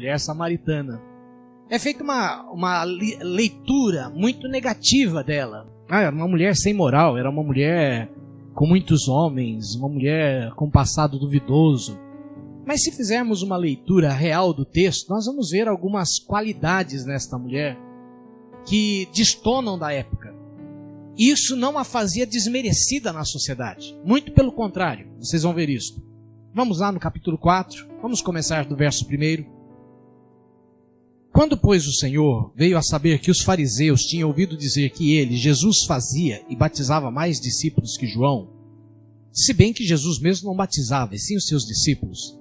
mulher samaritana. É feita uma leitura muito negativa dela. Era uma mulher sem moral, era uma mulher com muitos homens, uma mulher com passado duvidoso. Mas se fizermos uma leitura real do texto, nós vamos ver algumas qualidades nesta mulher que destonam da época. Isso não a fazia desmerecida na sociedade. Muito pelo contrário, vocês vão ver isso. Vamos lá no capítulo 4, vamos começar do verso 1. Quando, pois, o Senhor veio a saber que os fariseus tinham ouvido dizer que ele, Jesus, fazia e batizava mais discípulos que João, se bem que Jesus mesmo não batizava, e sim os seus discípulos,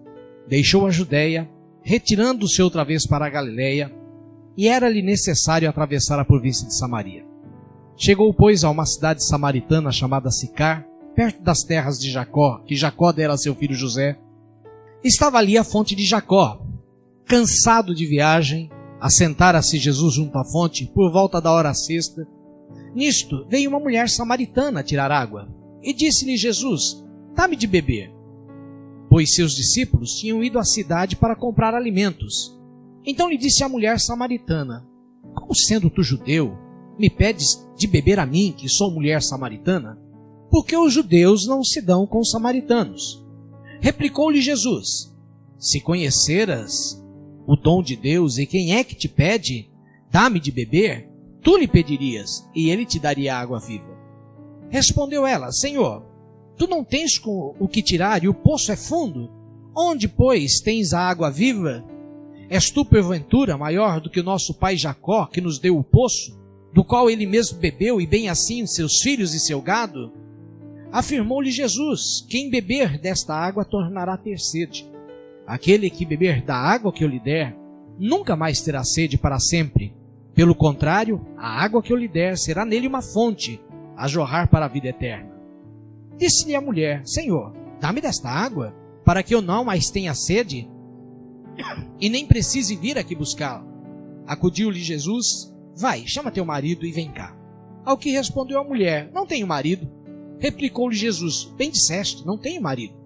deixou a Judeia, retirando-se outra vez para a Galileia, e era-lhe necessário atravessar a província de Samaria. Chegou, pois, a uma cidade samaritana chamada Sicar, perto das terras de Jacó, que Jacó dera a seu filho José. Estava ali a fonte de Jacó. Cansado de viagem, assentara-se Jesus junto à fonte, por volta da hora sexta. Nisto veio uma mulher samaritana tirar água, e disse-lhe Jesus: dá-me de beber. Pois seus discípulos tinham ido à cidade para comprar alimentos. Então lhe disse a mulher samaritana: como sendo tu judeu, me pedes de beber a mim, que sou mulher samaritana? Porque os judeus não se dão com os samaritanos. Replicou-lhe Jesus: se conheceras o dom de Deus e quem é que te pede, dá-me de beber, tu lhe pedirias, e ele te daria água viva. Respondeu ela: Senhor, tu não tens com o que tirar e o poço é fundo. Onde, pois, tens a água viva? És tu, porventura, maior do que o nosso pai Jacó, que nos deu o poço, do qual ele mesmo bebeu, e bem assim seus filhos e seu gado? Afirmou-lhe Jesus: quem beber desta água tornará a ter sede. Aquele que beber da água que eu lhe der, nunca mais terá sede para sempre. Pelo contrário, a água que eu lhe der será nele uma fonte, a jorrar para a vida eterna. Disse-lhe a mulher: Senhor, dá-me desta água, para que eu não mais tenha sede, e nem precise vir aqui buscá-la. Acudiu-lhe Jesus: vai, chama teu marido e vem cá. Ao que respondeu a mulher: não tenho marido. Replicou-lhe Jesus: bem disseste, não tenho marido.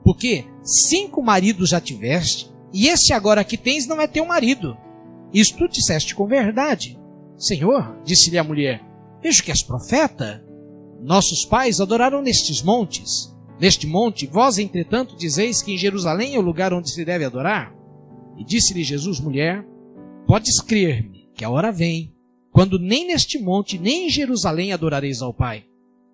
Porque 5 maridos já tiveste, e esse agora que tens não é teu marido. Isto tu disseste com verdade. Senhor, disse-lhe a mulher, vejo que és profeta. Nossos pais adoraram nestes montes. Neste monte, vós, entretanto, dizeis que em Jerusalém é o lugar onde se deve adorar. E disse-lhe Jesus: mulher, podes crer-me que a hora vem, quando nem neste monte, nem em Jerusalém adorareis ao Pai.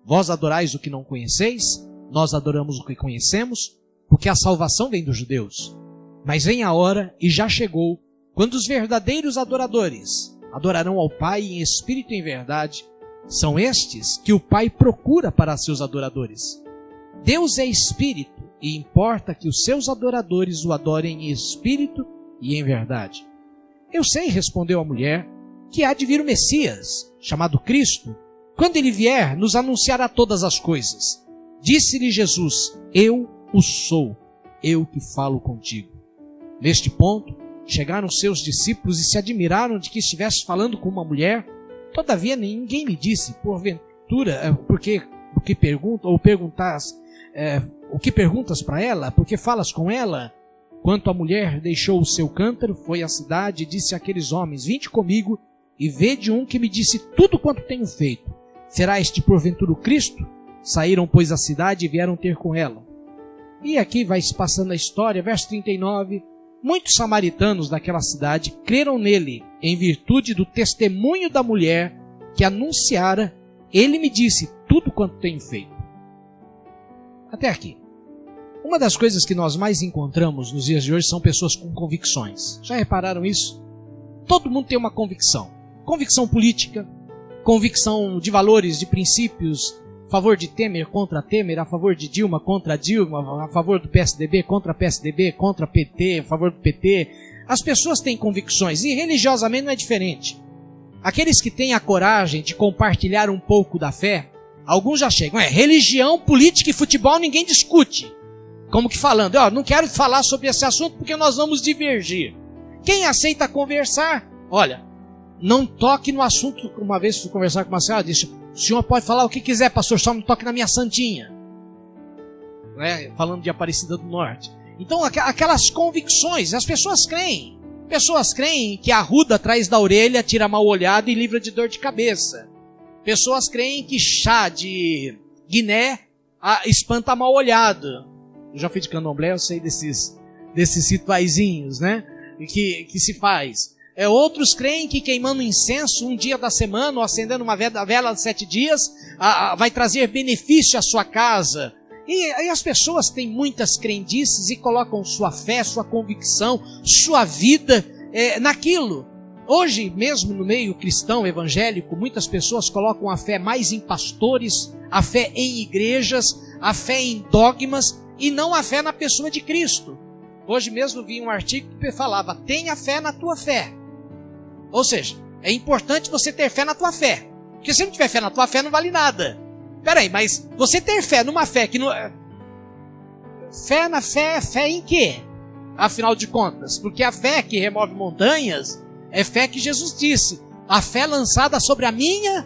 Vós adorais o que não conheceis, nós adoramos o que conhecemos, porque a salvação vem dos judeus. Mas vem a hora, e já chegou, quando os verdadeiros adoradores adorarão ao Pai em espírito e em verdade. São estes que o Pai procura para seus adoradores. Deus é espírito, e importa que os seus adoradores o adorem em espírito e em verdade. Eu sei, respondeu a mulher, que há de vir o Messias, chamado Cristo. Quando ele vier, nos anunciará todas as coisas. Disse-lhe Jesus: eu o sou, eu que falo contigo. Neste ponto, chegaram seus discípulos e se admiraram de que estivesse falando com uma mulher. Todavia ninguém lhe disse: porventura, o que perguntas para ela? Por que falas com ela? Quanto a mulher deixou o seu cântaro, foi à cidade e disse àqueles homens: vinde comigo e vede um que me disse tudo quanto tenho feito. Será este porventura o Cristo? Saíram, pois, à cidade e vieram ter com ela. E aqui vai se passando a história, verso 39. Muitos samaritanos daquela cidade creram nele, em virtude do testemunho da mulher que anunciara: ele me disse tudo quanto tenho feito. Até aqui. Uma das coisas que nós mais encontramos nos dias de hoje são pessoas com convicções. Já repararam isso? Todo mundo tem uma convicção. Convicção política, convicção de valores, de princípios, a favor de Temer contra Temer, a favor de Dilma contra Dilma, a favor do PSDB contra PSDB, contra PT, a favor do PT. As pessoas têm convicções e religiosamente não é diferente. Aqueles que têm a coragem de compartilhar um pouco da fé, alguns já chegam: religião, política e futebol ninguém discute. Como que falando: não quero falar sobre esse assunto porque nós vamos divergir. Quem aceita conversar, olha, não toque no assunto. Uma vez fui conversar com uma senhora, disse: o senhor pode falar o que quiser, pastor, só não toque na minha santinha. Falando de Aparecida do Norte. Então, aquelas convicções, as pessoas creem. Pessoas creem que a ruda atrás da orelha tira mal olhado e livra de dor de cabeça. Pessoas creem que chá de Guiné espanta mal olhado. Eu já fui de candomblé, eu sei desses rituaizinhos, né? Que se faz. Outros creem que queimando incenso um dia da semana, ou acendendo uma vela de 7 dias, vai trazer benefício à sua casa. E aí as pessoas têm muitas crendices e colocam sua fé, sua convicção, sua vida naquilo. Hoje, mesmo no meio cristão evangélico, muitas pessoas colocam a fé mais em pastores, a fé em igrejas, a fé em dogmas e não a fé na pessoa de Cristo. Hoje mesmo vi um artigo que falava: tenha fé na tua fé. Ou seja, é importante você ter fé na tua fé. Porque se não tiver fé na tua fé, não vale nada. Peraí, mas você ter fé numa fé que não... Fé na fé é fé em quê? Afinal de contas, porque a fé que remove montanhas é fé que Jesus disse. A fé lançada sobre a minha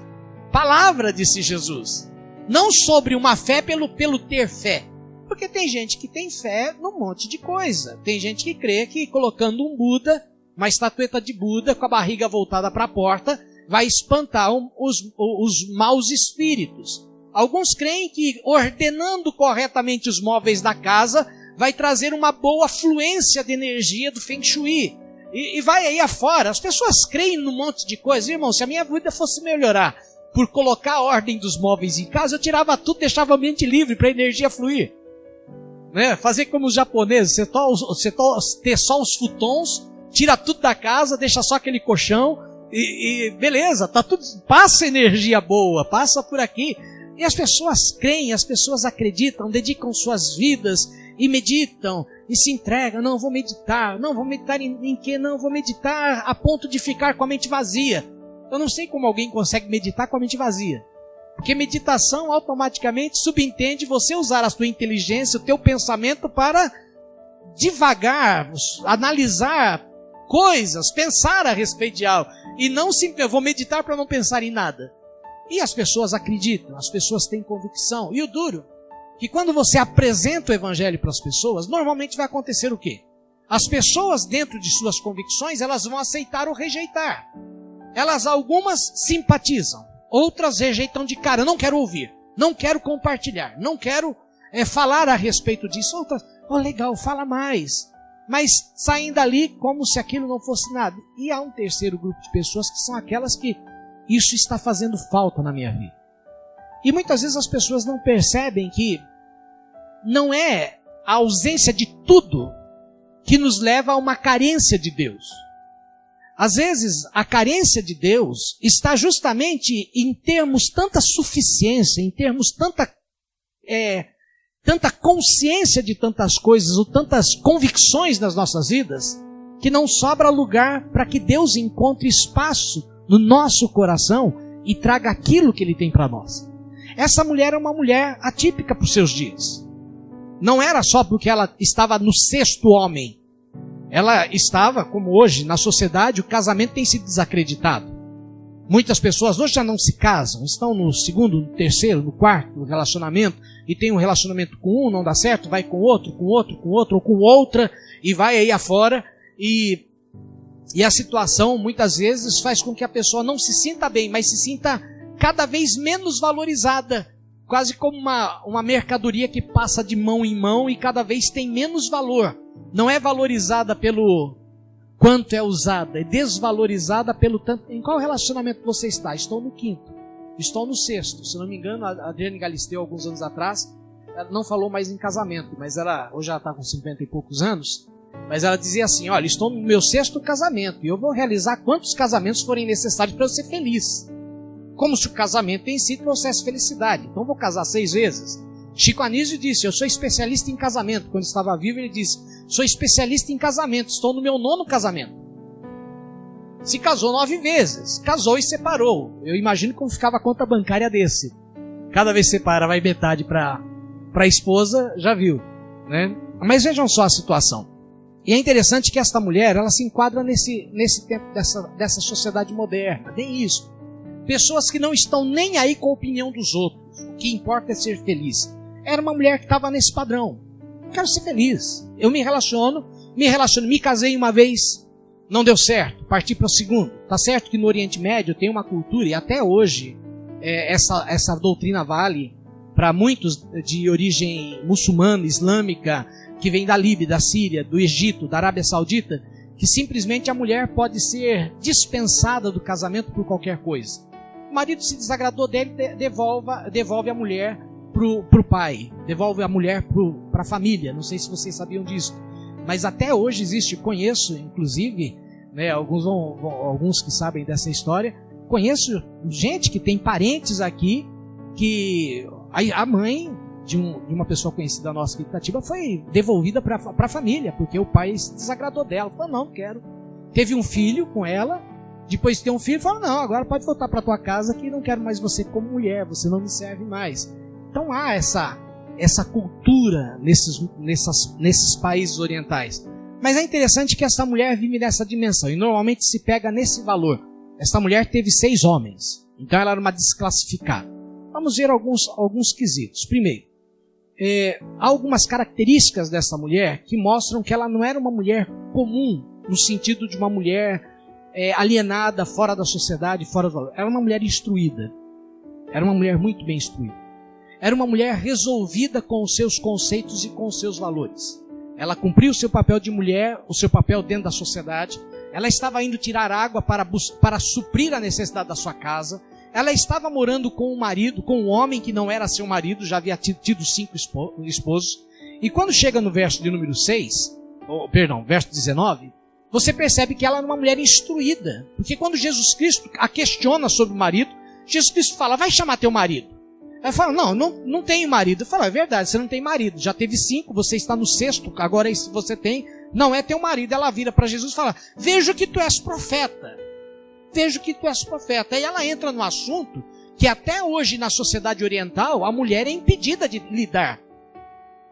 palavra, disse Jesus. Não sobre uma fé pelo ter fé. Porque tem gente que tem fé num monte de coisa. Tem gente que crê que colocando um Buda, uma estatueta de Buda com a barriga voltada para a porta, vai espantar os maus espíritos. Alguns creem que ordenando corretamente os móveis da casa vai trazer uma boa fluência de energia do Feng Shui. E vai aí afora. As pessoas creem num monte de coisa. Irmão, se a minha vida fosse melhorar por colocar a ordem dos móveis em casa, eu tirava tudo, deixava o ambiente livre para a energia fluir. Né? Fazer como os japoneses, você ter só os futons, tira tudo da casa, deixa só aquele colchão e beleza, tá tudo, passa energia boa, passa por aqui. E as pessoas creem, as pessoas acreditam, dedicam suas vidas e meditam e se entregam. Não, vou meditar em quê? Não, vou meditar a ponto de ficar com a mente vazia. Eu não sei como alguém consegue meditar com a mente vazia. Porque meditação automaticamente subentende você usar a sua inteligência, o teu pensamento para divagar, analisar coisas, pensar a respeito de algo. E não simplesmente, eu vou meditar para não pensar em nada. E as pessoas acreditam, as pessoas têm convicção. E o duro, que quando você apresenta o evangelho para as pessoas, normalmente vai acontecer o quê? As pessoas, dentro de suas convicções, elas vão aceitar ou rejeitar. Algumas simpatizam, outras rejeitam de cara. Eu não quero ouvir, não quero compartilhar, não quero falar a respeito disso. Outras, legal, fala mais. Mas saem dali como se aquilo não fosse nada. E há um terceiro grupo de pessoas que são aquelas que isso está fazendo falta na minha vida. E muitas vezes as pessoas não percebem que não é a ausência de tudo que nos leva a uma carência de Deus. Às vezes a carência de Deus está justamente em termos tanta suficiência, em termos tanta consciência de tantas coisas, ou tantas convicções nas nossas vidas, que não sobra lugar para que Deus encontre espaço no nosso coração e traga aquilo que Ele tem para nós. Essa mulher é uma mulher atípica para os seus dias. Não era só porque ela estava no 6º homem. Ela estava, como hoje, na sociedade, o casamento tem sido desacreditado. Muitas pessoas hoje já não se casam, estão no 2º, no 3º, no 4º relacionamento, e tem um relacionamento com um, não dá certo, vai com outro, ou com outra, e vai aí afora, e a situação, muitas vezes, faz com que a pessoa não se sinta bem, mas se sinta cada vez menos valorizada, quase como uma mercadoria que passa de mão em mão e cada vez tem menos valor. Não é valorizada pelo quanto é usada, é desvalorizada pelo tanto. Em qual relacionamento você está? Estou no 5º, estou no 6º. Se não me engano, a Adriane Galisteu, alguns anos atrás, ela não falou mais em casamento, mas hoje ela está com 50 e poucos anos. Mas ela dizia assim: olha, estou no meu 6º casamento e eu vou realizar quantos casamentos forem necessários para eu ser feliz. Como se o casamento em si trouxesse felicidade. Então vou casar 6 vezes. Chico Anísio disse: eu sou especialista em casamento. Quando estava vivo ele disse: sou especialista em casamento, estou no meu 9º casamento. Se casou 9 vezes, casou e separou. Eu imagino como ficava a conta bancária desse. Cada vez que separa, vai metade para a esposa, já viu, né? Mas vejam só a situação. E é interessante que esta mulher, ela se enquadra nesse tempo dessa sociedade moderna. Nem isso. Pessoas que não estão nem aí com a opinião dos outros. O que importa é ser feliz. Era uma mulher que estava nesse padrão. Quero ser feliz. Eu me casei uma vez, Não deu certo, parti para o segundo. Tá certo que no Oriente Médio tem uma cultura, e até hoje essa doutrina vale para muitos de origem muçulmana, islâmica, que vem da Líbia, da Síria, do Egito, da Arábia Saudita, que simplesmente a mulher pode ser dispensada do casamento por qualquer coisa. O marido se desagradou dele, devolve a mulher para o pai, devolve a mulher para a família. Não sei se vocês sabiam disso, mas até hoje existe, conheço inclusive, né, alguns que sabem dessa história, conheço gente que tem parentes aqui, que a mãe de uma pessoa conhecida nossa aqui de Itatiba foi devolvida para a família, porque o pai se desagradou dela, falou, não quero. Teve um filho com ela, depois de ter um filho, falou, não, agora pode voltar para tua casa que não quero mais você como mulher, você não me serve mais. Então há essa cultura nesses países orientais. Mas é interessante que essa mulher vive nessa dimensão, e normalmente se pega nesse valor. Essa mulher teve 6 homens, então ela era uma desclassificada. Vamos ver alguns quesitos. Primeiro, há algumas características dessa mulher que mostram que ela não era uma mulher comum, no sentido de uma mulher alienada, fora da sociedade, fora do valor. Era uma mulher instruída. Era uma mulher muito bem instruída. Era uma mulher resolvida com os seus conceitos e com os seus valores. Ela cumpriu o seu papel de mulher, o seu papel dentro da sociedade. Ela estava indo tirar água para suprir a necessidade da sua casa. Ela estava morando com um marido, com um homem que não era seu marido, já havia tido 5 esposos. E quando chega no verso de número verso 19, você percebe que ela era uma mulher instruída. Porque quando Jesus Cristo a questiona sobre o marido, Jesus Cristo fala, vai chamar teu marido. Ela fala, não tenho marido. Eu falo, é verdade, você não tem marido. Já teve 5, você está no 6º, agora esse você tem, não é teu marido. Ela vira para Jesus e fala, vejo que tu és profeta. Vejo que tu és profeta. E ela entra no assunto que até hoje na sociedade oriental, a mulher é impedida de lidar.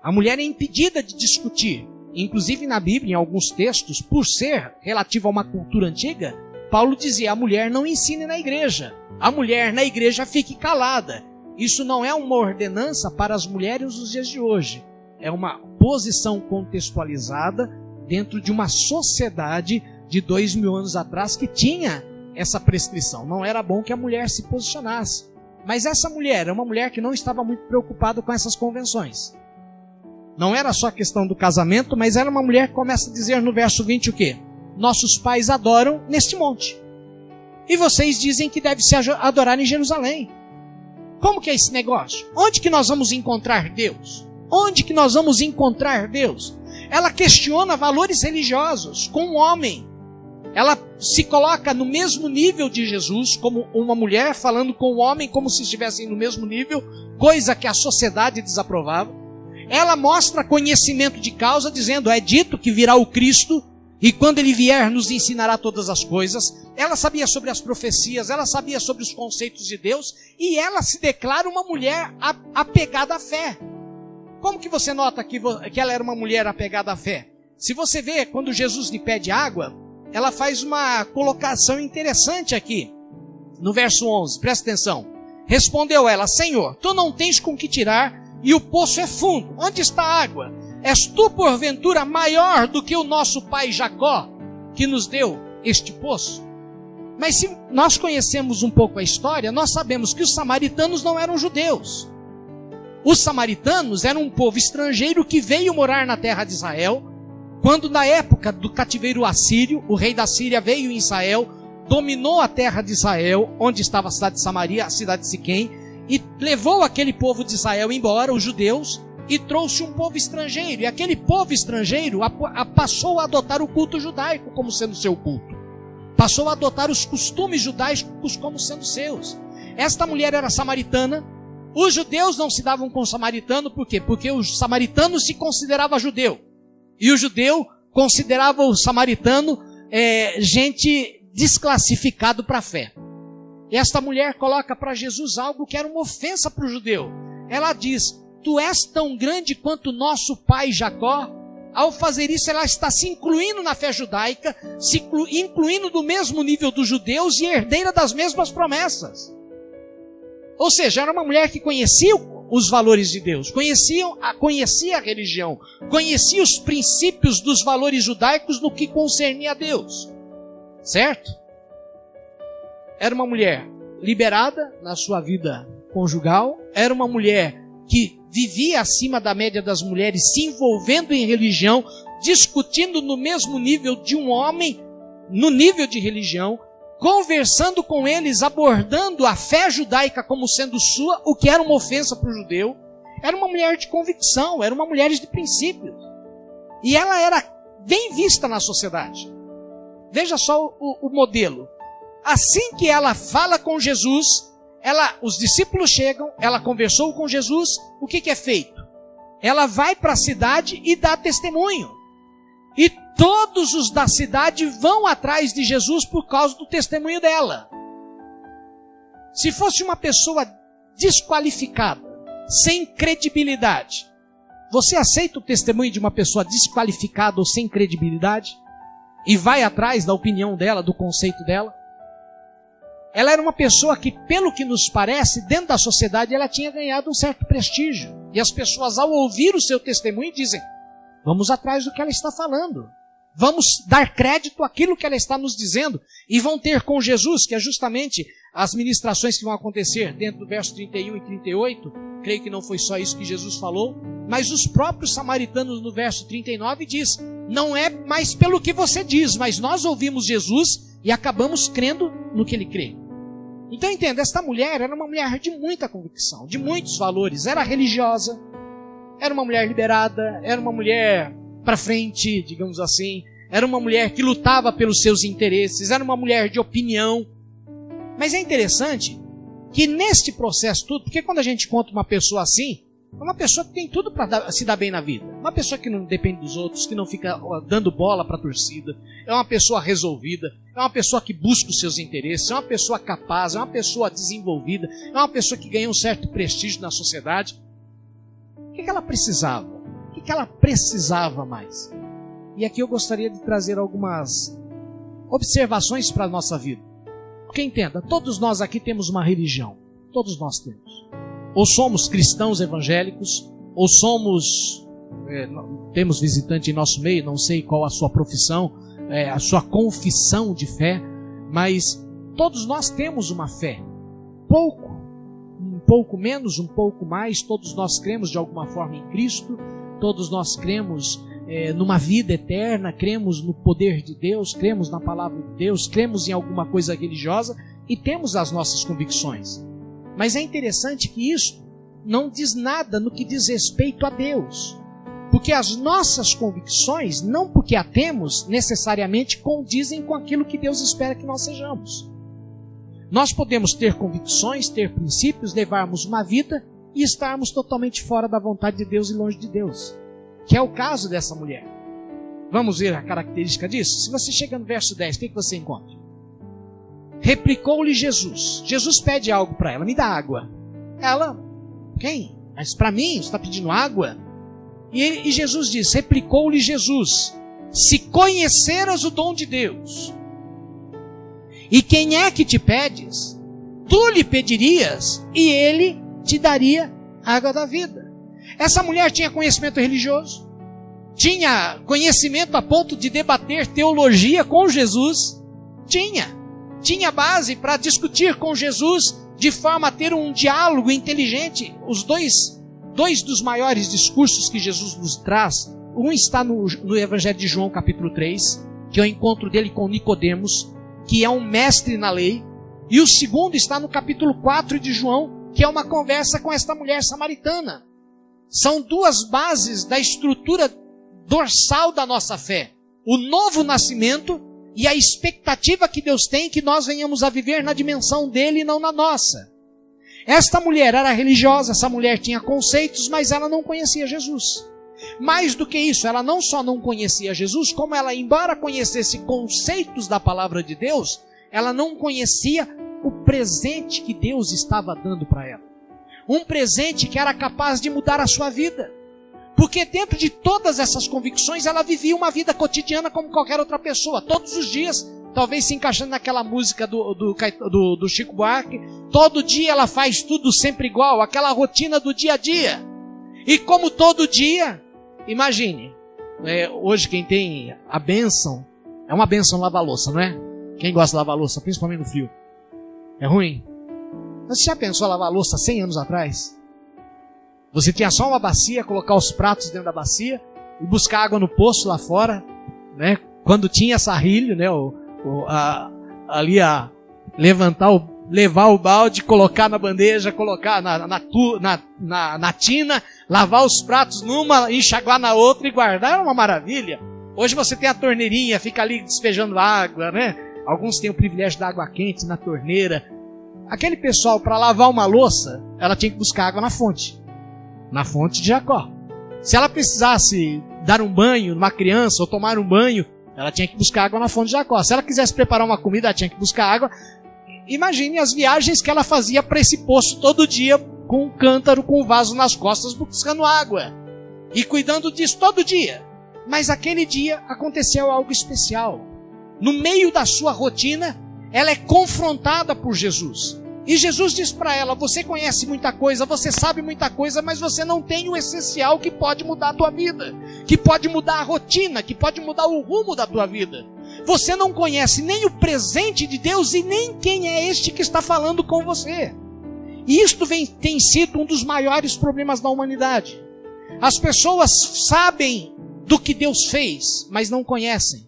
A mulher é impedida de discutir. Inclusive na Bíblia, em alguns textos, por ser relativo a uma cultura antiga, Paulo dizia, a mulher não ensine na igreja. A mulher na igreja fique calada. Isso não é uma ordenança para as mulheres dos dias de hoje. É uma posição contextualizada dentro de uma sociedade de 2000 anos atrás que tinha essa prescrição. Não era bom que a mulher se posicionasse. Mas essa mulher é uma mulher que não estava muito preocupada com essas convenções. Não era só a questão do casamento, mas era uma mulher que começa a dizer no verso 20 o quê? Nossos pais adoram neste monte. E vocês dizem que deve se adorar em Jerusalém. Como que é esse negócio? Onde que nós vamos encontrar Deus? Onde que nós vamos encontrar Deus? Ela questiona valores religiosos com um homem. Ela se coloca no mesmo nível de Jesus, como uma mulher falando com o homem como se estivessem no mesmo nível, coisa que a sociedade desaprovava. Ela mostra conhecimento de causa, dizendo, é dito que virá o Cristo, e quando ele vier nos ensinará todas as coisas. Ela sabia sobre as profecias, ela sabia sobre os conceitos de Deus, e ela se declara uma mulher apegada à fé. Como que você nota que ela era uma mulher apegada à fé? Se você vê, quando Jesus lhe pede água, ela faz uma colocação interessante aqui, no verso 11, presta atenção. Respondeu ela, Senhor, tu não tens com que tirar, e o poço é fundo. Onde está a água? És tu, porventura, maior do que o nosso pai Jacó, que nos deu este poço? Mas se nós conhecemos um pouco a história, nós sabemos que os samaritanos não eram judeus. Os samaritanos eram um povo estrangeiro que veio morar na terra de Israel, quando na época do cativeiro assírio, o rei da Síria veio em Israel, dominou a terra de Israel, onde estava a cidade de Samaria, a cidade de Siquém, e levou aquele povo de Israel embora, os judeus, e trouxe um povo estrangeiro. E aquele povo estrangeiro passou a adotar o culto judaico como sendo seu culto. Passou a adotar os costumes judaicos como sendo seus. Esta mulher era samaritana. Os judeus não se davam com o samaritano, por quê? Porque o samaritano se considerava judeu. E o judeu considerava o samaritano gente desclassificado para a fé. E esta mulher coloca para Jesus algo que era uma ofensa para o judeu. Ela diz, tu és tão grande quanto nosso pai Jacó. Ao fazer isso, ela está se incluindo na fé judaica, se incluindo do mesmo nível dos judeus e herdeira das mesmas promessas. Ou seja, era uma mulher que conhecia os valores de Deus, conhecia a religião, conhecia os princípios dos valores judaicos no que concernia a Deus. certo? Era uma mulher liberada na sua vida conjugal, era uma mulher que vivia acima da média das mulheres, se envolvendo em religião, discutindo no mesmo nível de um homem, no nível de religião, conversando com eles, abordando a fé judaica como sendo sua, o que era uma ofensa para o judeu. Era uma mulher de convicção, era uma mulher de princípios. E ela era bem vista na sociedade. Veja só o modelo. Assim que ela fala com Jesus, os discípulos chegam, ela conversou com Jesus, o que é feito? Ela vai para a cidade e dá testemunho. E todos os da cidade vão atrás de Jesus por causa do testemunho dela. Se fosse uma pessoa desqualificada, sem credibilidade, você aceita o testemunho de uma pessoa desqualificada ou sem credibilidade? E vai atrás da opinião dela, do conceito dela? Ela era uma pessoa que, pelo que nos parece, dentro da sociedade, ela tinha ganhado um certo prestígio. E as pessoas, ao ouvir o seu testemunho, dizem: vamos atrás do que ela está falando. Vamos dar crédito àquilo que ela está nos dizendo. E vão ter com Jesus, que é justamente as ministrações que vão acontecer dentro do verso 31 e 38. Creio que não foi só isso que Jesus falou. Mas os próprios samaritanos, no verso 39, diz: não é mais pelo que você diz, mas nós ouvimos Jesus e acabamos crendo no que ele crê. Então entenda, esta mulher era uma mulher de muita convicção, de muitos valores. Era religiosa, era uma mulher liberada, era uma mulher para frente, digamos assim. Era uma mulher que lutava pelos seus interesses, era uma mulher de opinião. Mas é interessante que neste processo tudo, porque quando a gente conta uma pessoa assim, é uma pessoa que tem tudo para se dar bem na vida. Uma pessoa que não depende dos outros, que não fica dando bola para a torcida. É uma pessoa resolvida. É uma pessoa que busca os seus interesses. É uma pessoa capaz. É uma pessoa desenvolvida. É uma pessoa que ganha um certo prestígio na sociedade. O que ela precisava? O que ela precisava mais? E aqui eu gostaria de trazer algumas observações para a nossa vida. Porque entenda, todos nós aqui temos uma religião. Todos nós temos. Ou somos cristãos evangélicos, ou temos visitante em nosso meio, não sei qual a sua profissão, a sua confissão de fé, mas todos nós temos uma fé. Um pouco menos, um pouco mais, todos nós cremos de alguma forma em Cristo, todos nós cremos numa vida eterna, cremos no poder de Deus, cremos na palavra de Deus, cremos em alguma coisa religiosa e temos as nossas convicções. Mas é interessante que isso não diz nada no que diz respeito a Deus. Porque as nossas convicções, não porque a temos, necessariamente condizem com aquilo que Deus espera que nós sejamos. Nós podemos ter convicções, ter princípios, levarmos uma vida e estarmos totalmente fora da vontade de Deus e longe de Deus. Que é o caso dessa mulher. Vamos ver a característica disso? Se você chega no verso 10, o que você encontra? Replicou-lhe Jesus. Jesus pede algo para ela. Me dá água. Ela, quem? Mas para mim, você está pedindo água? E Jesus diz, replicou-lhe Jesus: se conheceras o dom de Deus, e quem é que te pedes, tu lhe pedirias, e ele te daria água da vida. Essa mulher tinha conhecimento religioso, tinha conhecimento a ponto de debater teologia com Jesus, tinha base para discutir com Jesus de forma a ter um diálogo inteligente. Os dois dos maiores discursos que Jesus nos traz, um está no Evangelho de João capítulo 3, que é o encontro dele com Nicodemos, que é um mestre na lei, e o segundo está no capítulo 4 de João, que é uma conversa com esta mulher samaritana. São duas bases da estrutura dorsal da nossa fé: o novo nascimento e a expectativa que Deus tem que nós venhamos a viver na dimensão dele e não na nossa. Esta mulher era religiosa, essa mulher tinha conceitos, mas ela não conhecia Jesus. Mais do que isso, ela não só não conhecia Jesus, como ela, embora conhecesse conceitos da palavra de Deus, ela não conhecia o presente que Deus estava dando para ela. Um presente que era capaz de mudar a sua vida. Porque dentro de todas essas convicções, ela vivia uma vida cotidiana como qualquer outra pessoa. Todos os dias, talvez se encaixando naquela música do Chico Buarque, todo dia ela faz tudo sempre igual, aquela rotina do dia a dia. E como todo dia, imagine, hoje quem tem a bênção, é uma bênção lavar louça, não é? Quem gosta de lavar louça, principalmente no frio? É ruim? Mas você já pensou em lavar louça 100 anos atrás? Você tinha só uma bacia, colocar os pratos dentro da bacia e buscar água no poço lá fora, né? Quando tinha sarrilho, né? Levar o balde, colocar na bandeja, colocar na tina, lavar os pratos numa, enxaguar na outra e guardar, era uma maravilha. Hoje você tem a torneirinha, fica ali despejando água, né? Alguns têm o privilégio da água quente na torneira. Aquele pessoal, para lavar uma louça, ela tinha que buscar água na fonte de Jacó. Se ela precisasse dar um banho numa criança ou tomar um banho, ela tinha que buscar água na fonte de Jacó. Se ela quisesse preparar uma comida, ela tinha que buscar água. Imagine as viagens que ela fazia para esse poço todo dia, com um cântaro, com um vaso nas costas, buscando água. E cuidando disso todo dia. Mas aquele dia aconteceu algo especial. No meio da sua rotina, ela é confrontada por Jesus. E Jesus diz para ela: você conhece muita coisa, você sabe muita coisa, mas você não tem o essencial que pode mudar a tua vida, que pode mudar a rotina, que pode mudar o rumo da tua vida. Você não conhece nem o presente de Deus e nem quem é este que está falando com você. E isto tem sido um dos maiores problemas da humanidade. As pessoas sabem do que Deus fez, mas não conhecem.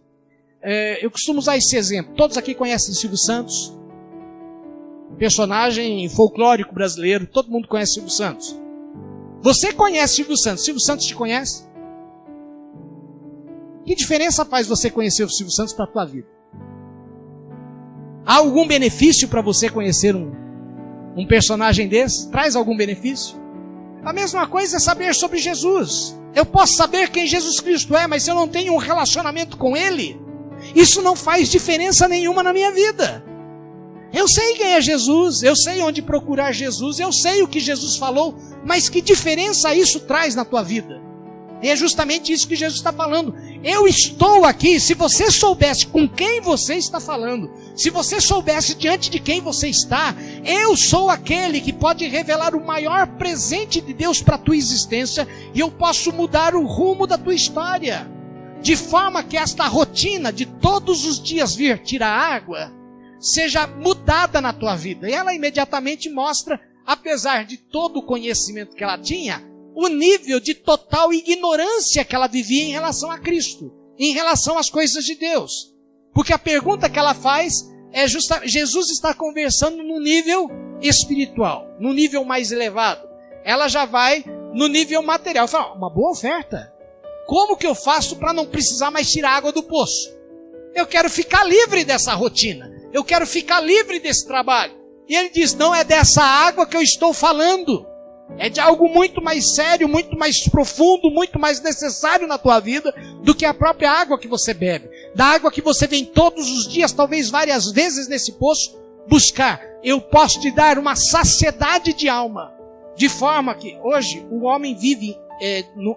Eu costumo usar esse exemplo. Todos aqui conhecem Silvio Santos, personagem folclórico brasileiro. Todo mundo conhece Silvio Santos. Você conhece Silvio Santos? Silvio Santos te conhece? Que diferença faz você conhecer o Silvio Santos para a tua vida? Há algum benefício para você conhecer um personagem desse? Traz algum benefício? A mesma coisa é saber sobre Jesus. Eu posso saber quem Jesus Cristo é, mas se eu não tenho um relacionamento com Ele, isso não faz diferença nenhuma na minha vida. Eu sei quem é Jesus, eu sei onde procurar Jesus, eu sei o que Jesus falou, mas que diferença isso traz na tua vida? E é justamente isso que Jesus está falando. Eu estou aqui, se você soubesse com quem você está falando, se você soubesse diante de quem você está, eu sou aquele que pode revelar o maior presente de Deus para a tua existência, e eu posso mudar o rumo da tua história, de forma que esta rotina de todos os dias vir tirar água, seja mudada na tua vida. E ela imediatamente mostra, apesar de todo o conhecimento que ela tinha, o nível de total ignorância que ela vivia em relação a Cristo, em relação às coisas de Deus. Porque a pergunta que ela faz é Jesus está conversando no nível espiritual, no nível mais elevado. Ela já vai no nível material. Fala: uma boa oferta. Como que eu faço para não precisar mais tirar água do poço? Eu quero ficar livre dessa rotina. Eu quero ficar livre desse trabalho. E ele diz: não é dessa água que eu estou falando. É de algo muito mais sério, muito mais profundo, muito mais necessário na tua vida do que a própria água que você bebe. Da água que você vem todos os dias, talvez várias vezes nesse poço, buscar. Eu posso te dar uma saciedade de alma. De forma que hoje o homem vive,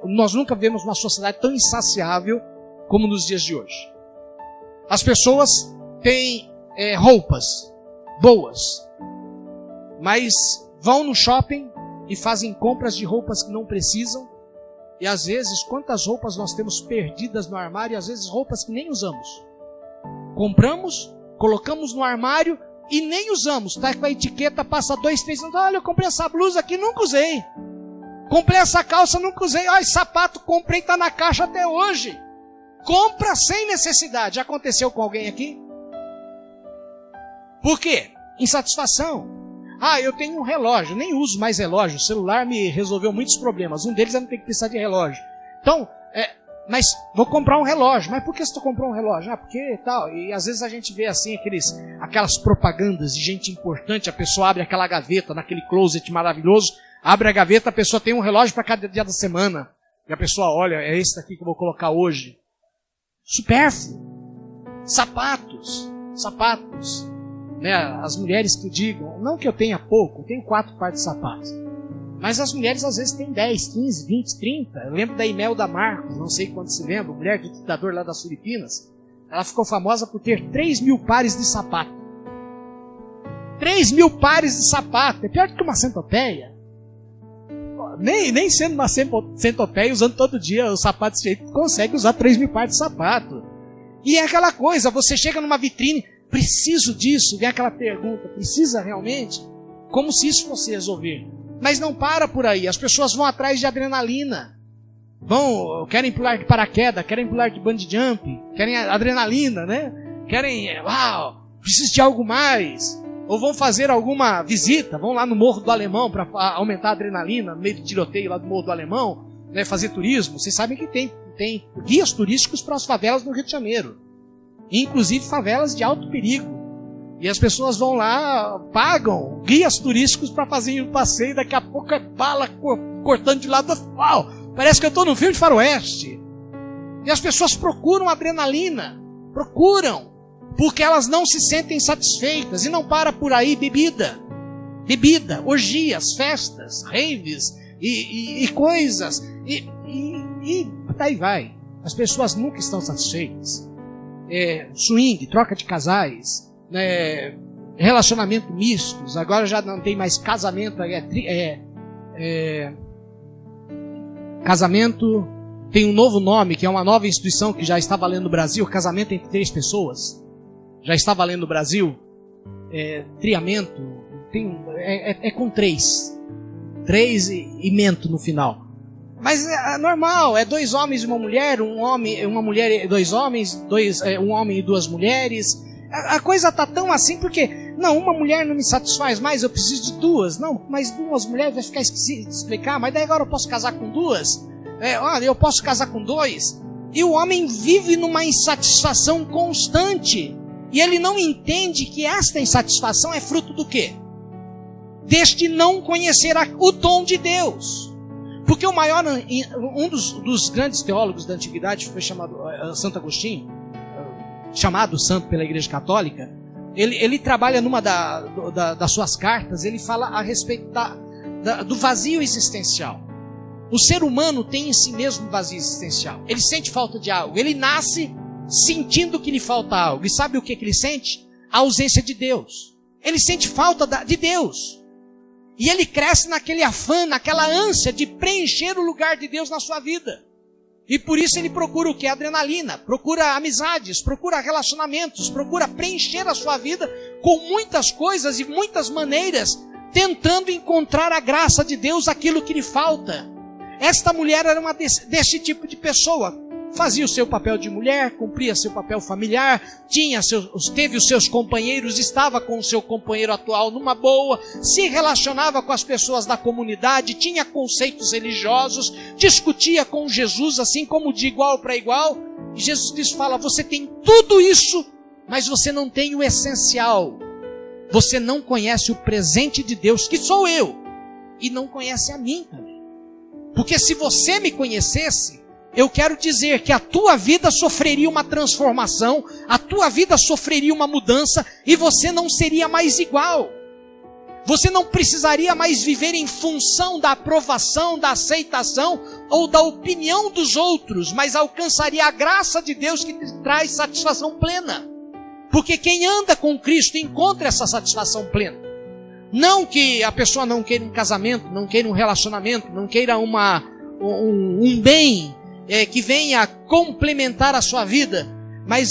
nós nunca vemos uma sociedade tão insaciável como nos dias de hoje. As pessoas têm roupas boas, mas vão no shopping e fazem compras de roupas que não precisam. E às vezes, quantas roupas nós temos perdidas no armário, e às vezes roupas que nem usamos. Compramos, colocamos no armário e nem usamos. Está com a etiqueta, passa 2, 3 anos. Olha, eu comprei essa blusa aqui, nunca usei. Comprei essa calça, nunca usei. Olha, esse sapato, comprei, está na caixa até hoje. Compra sem necessidade. Já aconteceu com alguém aqui? Por quê? Insatisfação. Eu tenho um relógio, nem uso mais relógio. O celular me resolveu muitos problemas. Um deles é não ter que precisar de relógio. Então, mas vou comprar um relógio. Mas por que você comprou um relógio? Porque tal. E às vezes a gente vê assim aquelas propagandas de gente importante. A pessoa abre aquela gaveta, naquele closet maravilhoso. Abre a gaveta, a pessoa tem um relógio para cada dia da semana. E a pessoa olha: é esse daqui que eu vou colocar hoje. Supérfluo. Sapatos. Né, as mulheres que digam, não que eu tenha pouco, eu tenho 4 pares de sapatos, mas as mulheres às vezes têm 10, 15, 20, 30. Eu lembro da Imelda Marcos, não sei quando se lembra, mulher do ditador lá das Filipinas. Ela ficou famosa por ter 3.000 pares de sapato. 3.000 pares de sapato, é pior do que uma centopeia. Nem sendo uma centopeia, usando todo dia os sapatos, consegue usar 3.000 pares de sapato. E é aquela coisa, você chega numa vitrine, Preciso disso? Vem aquela pergunta, precisa realmente? Como se isso fosse resolver. Mas não para por aí, as pessoas vão atrás de adrenalina. Querem pular de paraquedas, querem pular de bungee jump, querem adrenalina, né? Querem, preciso de algo mais. Ou vão fazer alguma visita, vão lá no Morro do Alemão para aumentar a adrenalina, no meio do tiroteio lá do Morro do Alemão, né? Fazer turismo. Vocês sabem que tem guias turísticos para as favelas no Rio de Janeiro. Inclusive favelas de alto perigo. E as pessoas vão lá, pagam guias turísticos para fazerem um passeio, daqui a pouco é bala cortando de lado. Parece que eu estou num filme de faroeste. E as pessoas procuram adrenalina, porque elas não se sentem satisfeitas. E não para por aí, bebida, orgias, festas, raves e coisas. E daí vai. As pessoas nunca estão satisfeitas. Swing, troca de casais, relacionamento mistos. Agora já não tem mais casamento, casamento tem um novo nome, que é uma nova instituição que já está valendo no Brasil. Casamento entre 3 pessoas já está valendo no Brasil. Triamento com 3 e mento no final. Mas é normal, 2 homens e uma mulher, uma mulher e 2 homens, um homem e 2 mulheres. A coisa tá tão assim porque, não, uma mulher não me satisfaz mais, eu preciso de 2. Não, mas 2 mulheres vai ficar esquisito de explicar, mas daí agora eu posso casar com 2? Eu posso casar com 2? E o homem vive numa insatisfação constante. E ele não entende que esta insatisfação é fruto do quê? Deste não conhecer o dom de Deus. Porque um dos grandes teólogos da antiguidade foi chamado Santo Agostinho, chamado santo pela Igreja Católica. Ele trabalha numa das suas cartas, ele fala a respeito do vazio existencial. O ser humano tem em si mesmo vazio existencial. Ele sente falta de algo. Ele nasce sentindo que lhe falta algo. E sabe o que ele sente? A ausência de Deus. Ele sente falta de Deus. E ele cresce naquele afã, naquela ânsia de preencher o lugar de Deus na sua vida. E por isso ele procura o que? Adrenalina, procura amizades, procura relacionamentos, procura preencher a sua vida com muitas coisas e muitas maneiras, tentando encontrar a graça de Deus, aquilo que lhe falta. Esta mulher era desse tipo de pessoa. Fazia o seu papel de mulher, cumpria seu papel familiar, teve os seus companheiros, estava com o seu companheiro atual numa boa, se relacionava com as pessoas da comunidade, tinha conceitos religiosos, discutia com Jesus, assim como de igual para igual. E Jesus lhes fala: você tem tudo isso, mas você não tem o essencial. Você não conhece o presente de Deus, que sou eu, e não conhece a mim também. Porque se você me conhecesse, eu quero dizer que a tua vida sofreria uma transformação, a tua vida sofreria uma mudança e você não seria mais igual. Você não precisaria mais viver em função da aprovação, da aceitação ou da opinião dos outros, mas alcançaria a graça de Deus que te traz satisfação plena. Porque quem anda com Cristo encontra essa satisfação plena. Não que a pessoa não queira um casamento, não queira um relacionamento, não queira um bem que venha complementar a sua vida, mas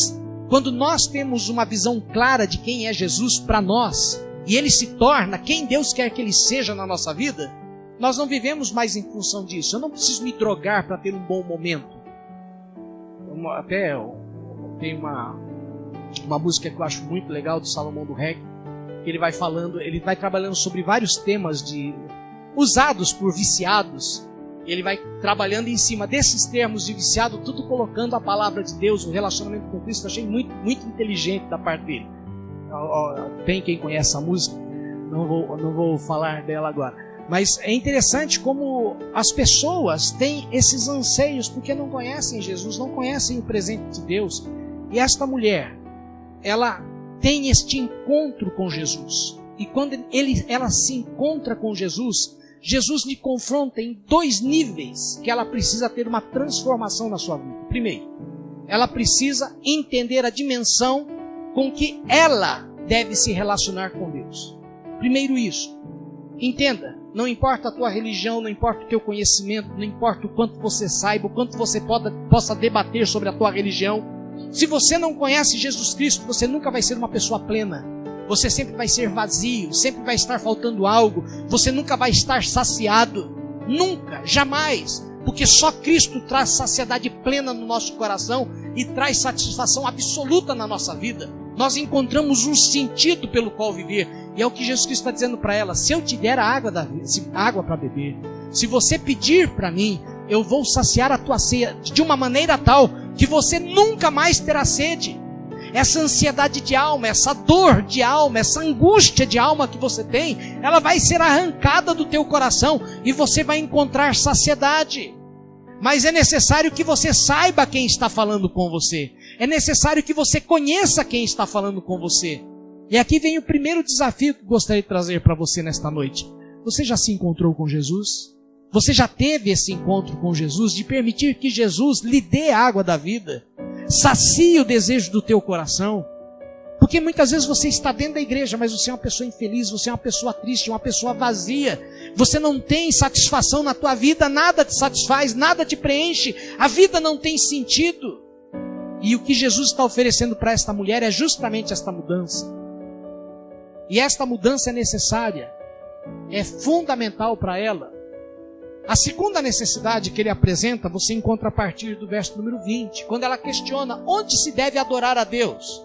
quando nós temos uma visão clara de quem é Jesus para nós, e Ele se torna quem Deus quer que Ele seja na nossa vida, nós não vivemos mais em função disso. Eu não preciso me drogar para ter um bom momento. Tem uma música que eu acho muito legal do Salomão do Reggae, que ele vai trabalhando sobre vários temas usados por viciados. Ele vai trabalhando em cima desses termos de viciado, tudo colocando a palavra de Deus, o relacionamento com Cristo. Eu achei muito, muito inteligente da parte dele. Tem quem conhece a música, não vou falar dela agora. Mas é interessante como as pessoas têm esses anseios, porque não conhecem Jesus, não conhecem o presente de Deus. E esta mulher, ela tem este encontro com Jesus. E quando ela se encontra com Jesus, Jesus lhe confronta em 2 níveis que ela precisa ter uma transformação na sua vida. Primeiro, ela precisa entender a dimensão com que ela deve se relacionar com Deus. Primeiro isso. Entenda, não importa a tua religião, não importa o teu conhecimento, não importa o quanto você saiba, o quanto você possa debater sobre a tua religião, Se você não conhece Jesus Cristo, você nunca vai ser uma pessoa plena. Você sempre vai ser vazio, sempre vai estar faltando algo. Você nunca vai estar saciado. Nunca, jamais. Porque só Cristo traz saciedade plena no nosso coração e traz satisfação absoluta na nossa vida. Nós encontramos um sentido pelo qual viver. E é o que Jesus Cristo está dizendo para ela: se eu te der a água para beber, se você pedir para mim, eu vou saciar a tua sede de uma maneira tal que você nunca mais terá sede. Essa ansiedade de alma, essa dor de alma, essa angústia de alma que você tem, ela vai ser arrancada do teu coração e você vai encontrar saciedade. Mas é necessário que você saiba quem está falando com você. É necessário que você conheça quem está falando com você. E aqui vem o primeiro desafio que gostaria de trazer para você nesta noite. Você já se encontrou com Jesus? Você já teve esse encontro com Jesus, de permitir que Jesus lhe dê a água da vida? Sacie o desejo do teu coração. Porque muitas vezes você está dentro da igreja, mas você é uma pessoa infeliz, você é uma pessoa triste, uma pessoa vazia. Você não tem satisfação na tua vida, nada te satisfaz, nada te preenche, a vida não tem sentido. E o que Jesus está oferecendo para esta mulher é justamente esta mudança. E esta mudança é necessária, é fundamental para ela. A segunda necessidade que ele apresenta, você encontra a partir do verso número 20, quando ela questiona onde se deve adorar a Deus.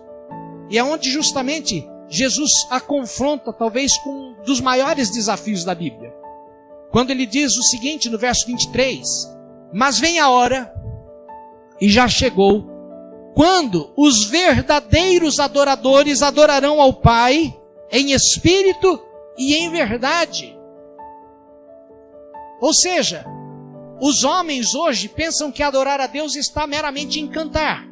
E é onde justamente Jesus a confronta, talvez, com um dos maiores desafios da Bíblia. Quando ele diz o seguinte no verso 23, mas vem a hora, e já chegou, quando os verdadeiros adoradores adorarão ao Pai em espírito e em verdade. Ou seja, os homens hoje pensam que adorar a Deus está meramente em cantar,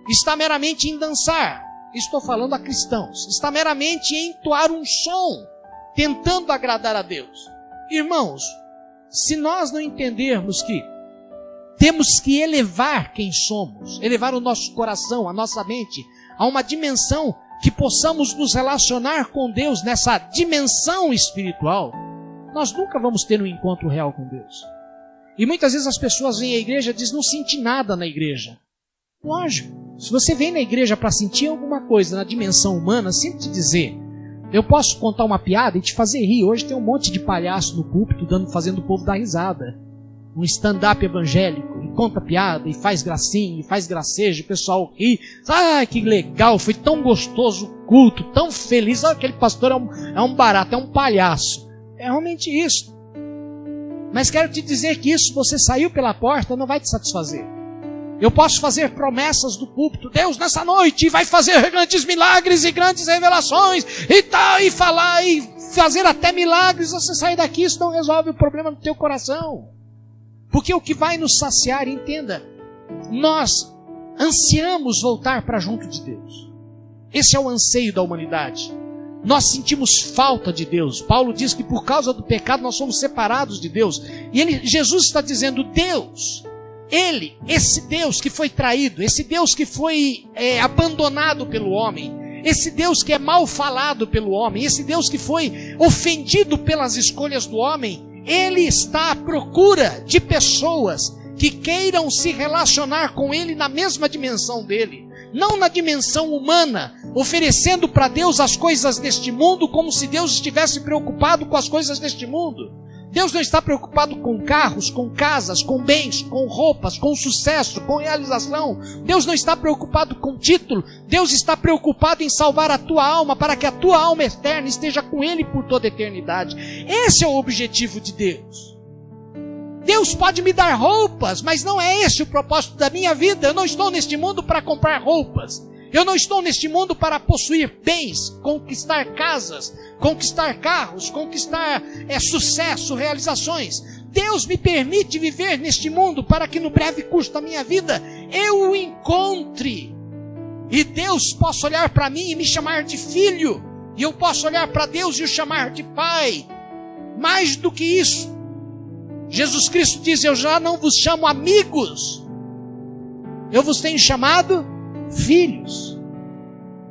está meramente em dançar. Estou falando a cristãos. Está meramente em entoar um som, tentando agradar a Deus. Irmãos, se nós não entendermos que temos que elevar quem somos, elevar o nosso coração, a nossa mente, a uma dimensão que possamos nos relacionar com Deus nessa dimensão espiritual, nós nunca vamos ter um encontro real com Deus. E muitas vezes as pessoas vêm à igreja e dizem, não senti nada na igreja. Lógico, se você vem na igreja para sentir alguma coisa na dimensão humana, sinto te dizer, eu posso contar uma piada e te fazer rir. Hoje tem um monte de palhaço no púlpito fazendo o povo dar risada. Um stand-up evangélico, e conta piada, e faz gracinha, e faz gracejo, o pessoal ri. Ah, que legal, foi tão gostoso o culto, tão feliz. Ah, aquele pastor é um barato, é um palhaço. É realmente isso. Mas quero te dizer que isso, você saiu pela porta, não vai te satisfazer. Eu posso fazer promessas do púlpito, Deus nessa noite vai fazer grandes milagres e grandes revelações e tal, e falar e fazer até milagres. Você sair daqui, isso não resolve o problema do teu coração. Porque o que vai nos saciar, entenda, nós ansiamos voltar para junto de Deus. Esse é o anseio da humanidade. Nós sentimos falta de Deus. Paulo diz que por causa do pecado nós somos separados de Deus. E Jesus está dizendo, Deus, esse Deus que foi traído, esse Deus que foi abandonado pelo homem, esse Deus que é mal falado pelo homem, esse Deus que foi ofendido pelas escolhas do homem, Ele está à procura de pessoas que queiram se relacionar com Ele na mesma dimensão dele. Não na dimensão humana, oferecendo para Deus as coisas deste mundo como se Deus estivesse preocupado com as coisas deste mundo. Deus não está preocupado com carros, com casas, com bens, com roupas, com sucesso, com realização. Deus não está preocupado com título. Deus está preocupado em salvar a tua alma, para que a tua alma eterna esteja com Ele por toda a eternidade. Esse é o objetivo de Deus. Deus pode me dar roupas, mas não é esse o propósito da minha vida. Eu não estou neste mundo para comprar roupas. Eu não estou neste mundo para possuir bens, conquistar casas, conquistar carros, conquistar sucesso, realizações. Deus me permite viver neste mundo para que no breve curso da minha vida eu o encontre. E Deus possa olhar para mim e me chamar de filho. E eu posso olhar para Deus e o chamar de pai. Mais do que isso, Jesus Cristo diz, eu já não vos chamo amigos. Eu vos tenho chamado filhos.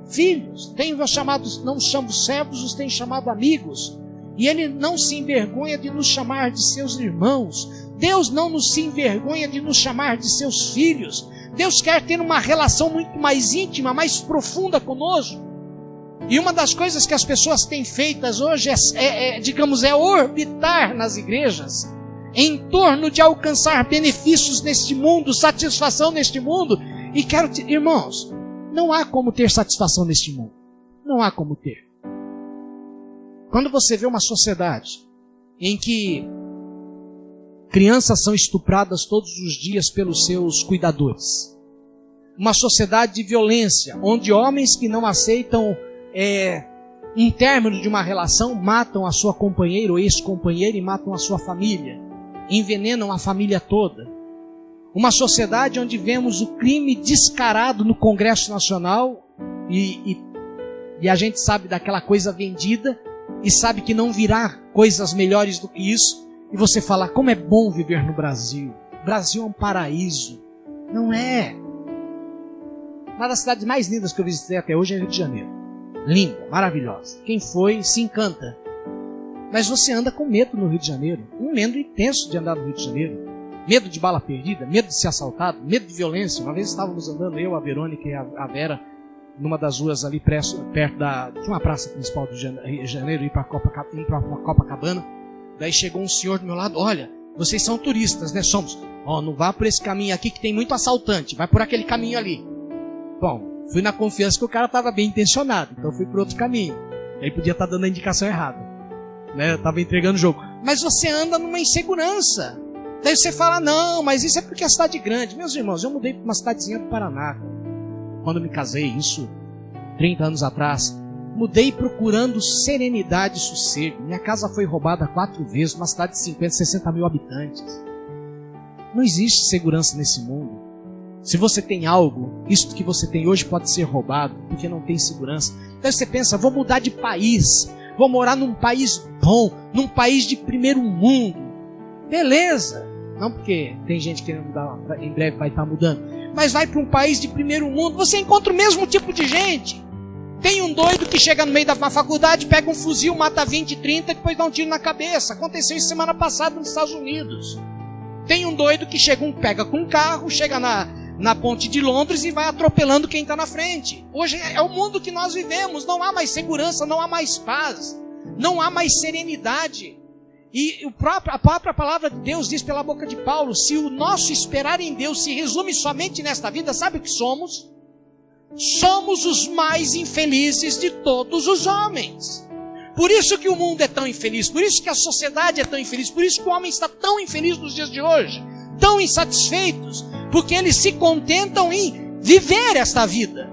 Filhos. Tenho chamado, não chamo servos, os tenho chamado amigos. E Ele não se envergonha de nos chamar de seus irmãos. Deus não se envergonha de nos chamar de seus filhos. Deus quer ter uma relação muito mais íntima, mais profunda conosco. E uma das coisas que as pessoas têm feitas hoje é orbitar nas igrejas, em torno de alcançar benefícios neste mundo, satisfação neste mundo. E irmãos, não há como ter satisfação neste mundo. Não há como ter. Quando você vê uma sociedade em que crianças são estupradas todos os dias pelos seus cuidadores, uma sociedade de violência, onde homens que não aceitam um término de uma relação matam a sua companheira ou ex-companheira e matam a sua família, envenenam a família toda. Uma sociedade onde vemos o crime descarado no Congresso Nacional e a gente sabe daquela coisa vendida e sabe que não virá coisas melhores do que isso. E você fala, como é bom viver no Brasil. O Brasil é um paraíso. Não é. Uma das cidades mais lindas que eu visitei até hoje é Rio de Janeiro. Linda, maravilhosa. Quem foi, se encanta. Mas você anda com medo no Rio de Janeiro. Um medo intenso de andar no Rio de Janeiro. Medo de bala perdida, medo de ser assaltado, medo de violência. Uma vez estávamos andando, eu, a Verônica e a Vera, numa das ruas ali perto de uma praça principal do Rio de Janeiro, ir para Copacabana. Daí chegou um senhor do meu lado, olha, vocês são turistas, né? Somos. Não vá por esse caminho aqui que tem muito assaltante, vai por aquele caminho ali. Bom, fui na confiança que o cara estava bem intencionado, então fui por outro caminho. Ele podia estar dando a indicação errada, né? Estava entregando o jogo. Mas você anda numa insegurança. Daí você fala, não, mas isso é porque é cidade grande. Meus irmãos, eu mudei para uma cidadezinha do Paraná. Quando me casei, isso 30 anos atrás, mudei procurando serenidade e sossego. Minha casa foi roubada 4 vezes, numa cidade de 50, 60 mil habitantes. Não existe segurança nesse mundo. Se você tem algo, isso que você tem hoje pode ser roubado, porque não tem segurança. Então você pensa, vou mudar de país, vou morar num país bom, num país de primeiro mundo. Beleza. Não porque tem gente querendo mudar, em breve vai estar mudando. Mas vai para um país de primeiro mundo, você encontra o mesmo tipo de gente. Tem um doido que chega no meio da faculdade, pega um fuzil, mata 20, 30 e depois dá um tiro na cabeça. Aconteceu isso semana passada nos Estados Unidos. Tem um doido que pega com um carro, chega na ponte de Londres e vai atropelando quem está na frente. Hoje é o mundo que nós vivemos. Não há mais segurança, não há mais paz, não há mais serenidade. E a própria palavra de Deus diz pela boca de Paulo, se o nosso esperar em Deus se resume somente nesta vida, sabe o que somos? Somos os mais infelizes de todos os homens. Por isso que o mundo é tão infeliz, por isso que a sociedade é tão infeliz, por isso que o homem está tão infeliz nos dias de hoje, tão insatisfeitos, porque eles se contentam em viver esta vida.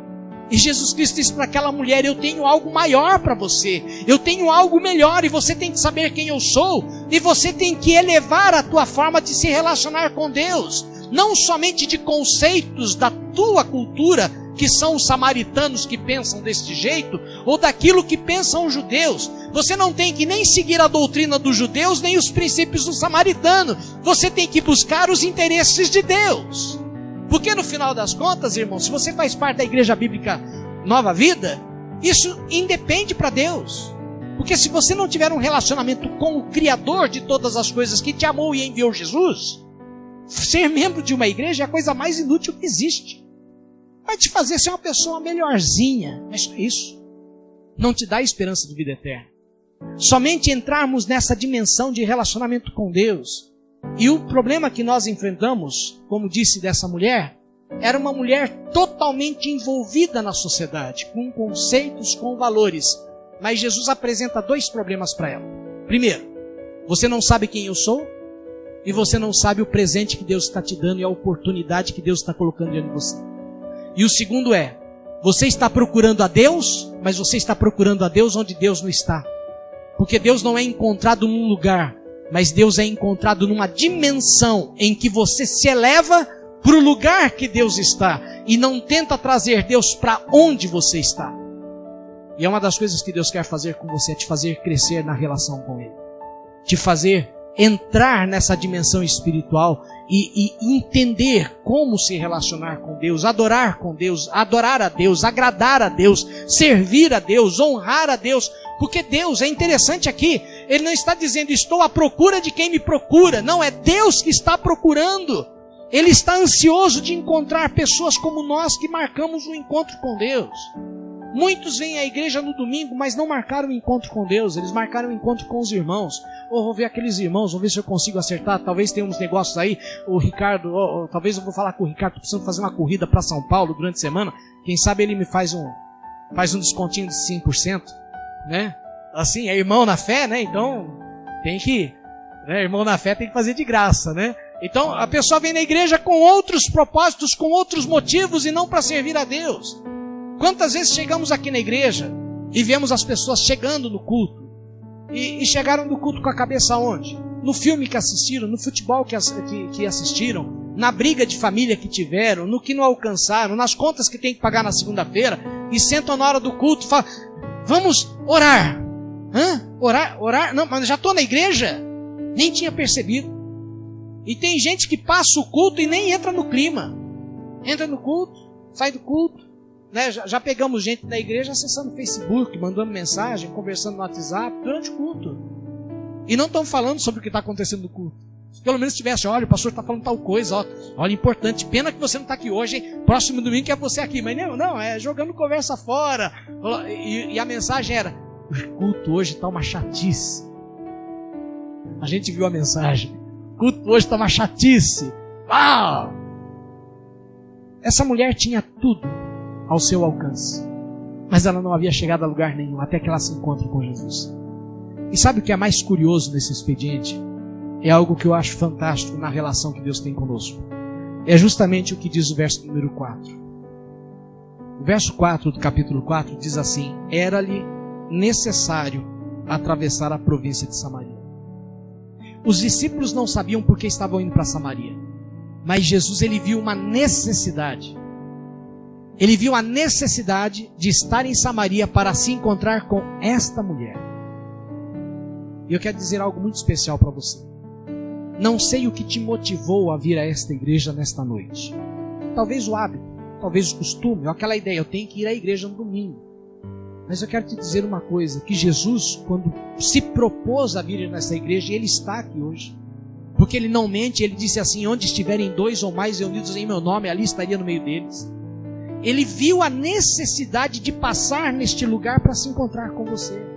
E Jesus Cristo disse para aquela mulher, eu tenho algo maior para você, eu tenho algo melhor, e você tem que saber quem eu sou, e você tem que elevar a tua forma de se relacionar com Deus, não somente de conceitos da tua cultura, que são os samaritanos que pensam deste jeito, ou daquilo que pensam os judeus. Você não tem que nem seguir a doutrina dos judeus, nem os princípios do samaritano, você tem que buscar os interesses de Deus. Porque no final das contas, irmãos, se você faz parte da Igreja Bíblica Nova Vida, isso independe para Deus. Porque se você não tiver um relacionamento com o Criador de todas as coisas, que te amou e enviou Jesus, ser membro de uma igreja é a coisa mais inútil que existe. Vai te fazer ser uma pessoa melhorzinha, mas só isso. Não te dá esperança de vida eterna. Somente entrarmos nessa dimensão de relacionamento com Deus. E o problema que nós enfrentamos, como disse dessa mulher, era uma mulher totalmente envolvida na sociedade, com conceitos, com valores. Mas Jesus apresenta 2 problemas para ela. Primeiro, você não sabe quem eu sou, e você não sabe o presente que Deus está te dando e a oportunidade que Deus está colocando diante de você. E o segundo é, você está procurando a Deus, mas você está procurando a Deus onde Deus não está. Porque Deus não é encontrado num lugar, mas Deus é encontrado numa dimensão em que você se eleva para o lugar que Deus está e não tenta trazer Deus para onde você está. E é uma das coisas que Deus quer fazer com você, é te fazer crescer na relação com Ele. Te fazer entrar nessa dimensão espiritual e entender como se relacionar com Deus, adorar a Deus, agradar a Deus, servir a Deus, honrar a Deus. Porque Deus, é interessante aqui, Ele não está dizendo, estou à procura de quem me procura. Não, é Deus que está procurando. Ele está ansioso de encontrar pessoas como nós que marcamos um encontro com Deus. Muitos vêm à igreja no domingo, mas não marcaram o encontro com Deus. Eles marcaram o encontro com os irmãos. Vou ver aqueles irmãos, vou ver se eu consigo acertar. Talvez tenha uns negócios aí. O Ricardo, talvez eu vou falar com o Ricardo, precisando fazer uma corrida para São Paulo durante a semana. Quem sabe ele me faz um descontinho de 5%, né? Assim, é irmão na fé, né? Então, tem que, né? Irmão na fé tem que fazer de graça, né? Então, a pessoa vem na igreja com outros propósitos, com outros motivos e não para servir a Deus. Quantas vezes chegamos aqui na igreja e vemos as pessoas chegando no culto e chegaram no culto com a cabeça onde? No filme que assistiram, no futebol que assistiram, na briga de família que tiveram, no que não alcançaram, nas contas que tem que pagar na segunda-feira, e sentam na hora do culto e falam, vamos orar. Orar? Não, mas já estou na igreja. Nem tinha percebido. E tem gente que passa o culto e nem entra no clima. Entra no culto, sai do culto. Né? Já pegamos gente da igreja acessando o Facebook, mandando mensagem, conversando no WhatsApp durante o culto. E não estão falando sobre o que está acontecendo no culto. Se pelo menos tivesse, olha, o pastor está falando tal coisa, olha, importante, pena que você não está aqui hoje, hein? Próximo domingo que é você aqui. Mas não, é jogando conversa fora. E a mensagem era, o culto hoje está uma chatice. A gente viu a mensagem. O culto hoje está uma chatice. Uau! Essa mulher tinha tudo ao seu alcance. Mas ela não havia chegado a lugar nenhum, até que ela se encontre com Jesus. E sabe o que é mais curioso nesse expediente? É algo que eu acho fantástico na relação que Deus tem conosco. É justamente o que diz o verso número 4. O verso 4 do capítulo 4 diz assim, era-lhe necessário atravessar a província de Samaria. Os discípulos não sabiam por que estavam indo para Samaria. Mas Jesus, ele viu uma necessidade. Ele viu a necessidade de estar em Samaria para se encontrar com esta mulher. E eu quero dizer algo muito especial para você. Não sei o que te motivou a vir a esta igreja nesta noite. Talvez o hábito, talvez o costume, ou aquela ideia, eu tenho que ir à igreja no domingo. Mas eu quero te dizer uma coisa, que Jesus, quando se propôs a vir nessa igreja, ele está aqui hoje. Porque ele não mente, ele disse assim, onde estiverem 2 ou mais reunidos em meu nome, ali estaria no meio deles. Ele viu a necessidade de passar neste lugar para se encontrar com você.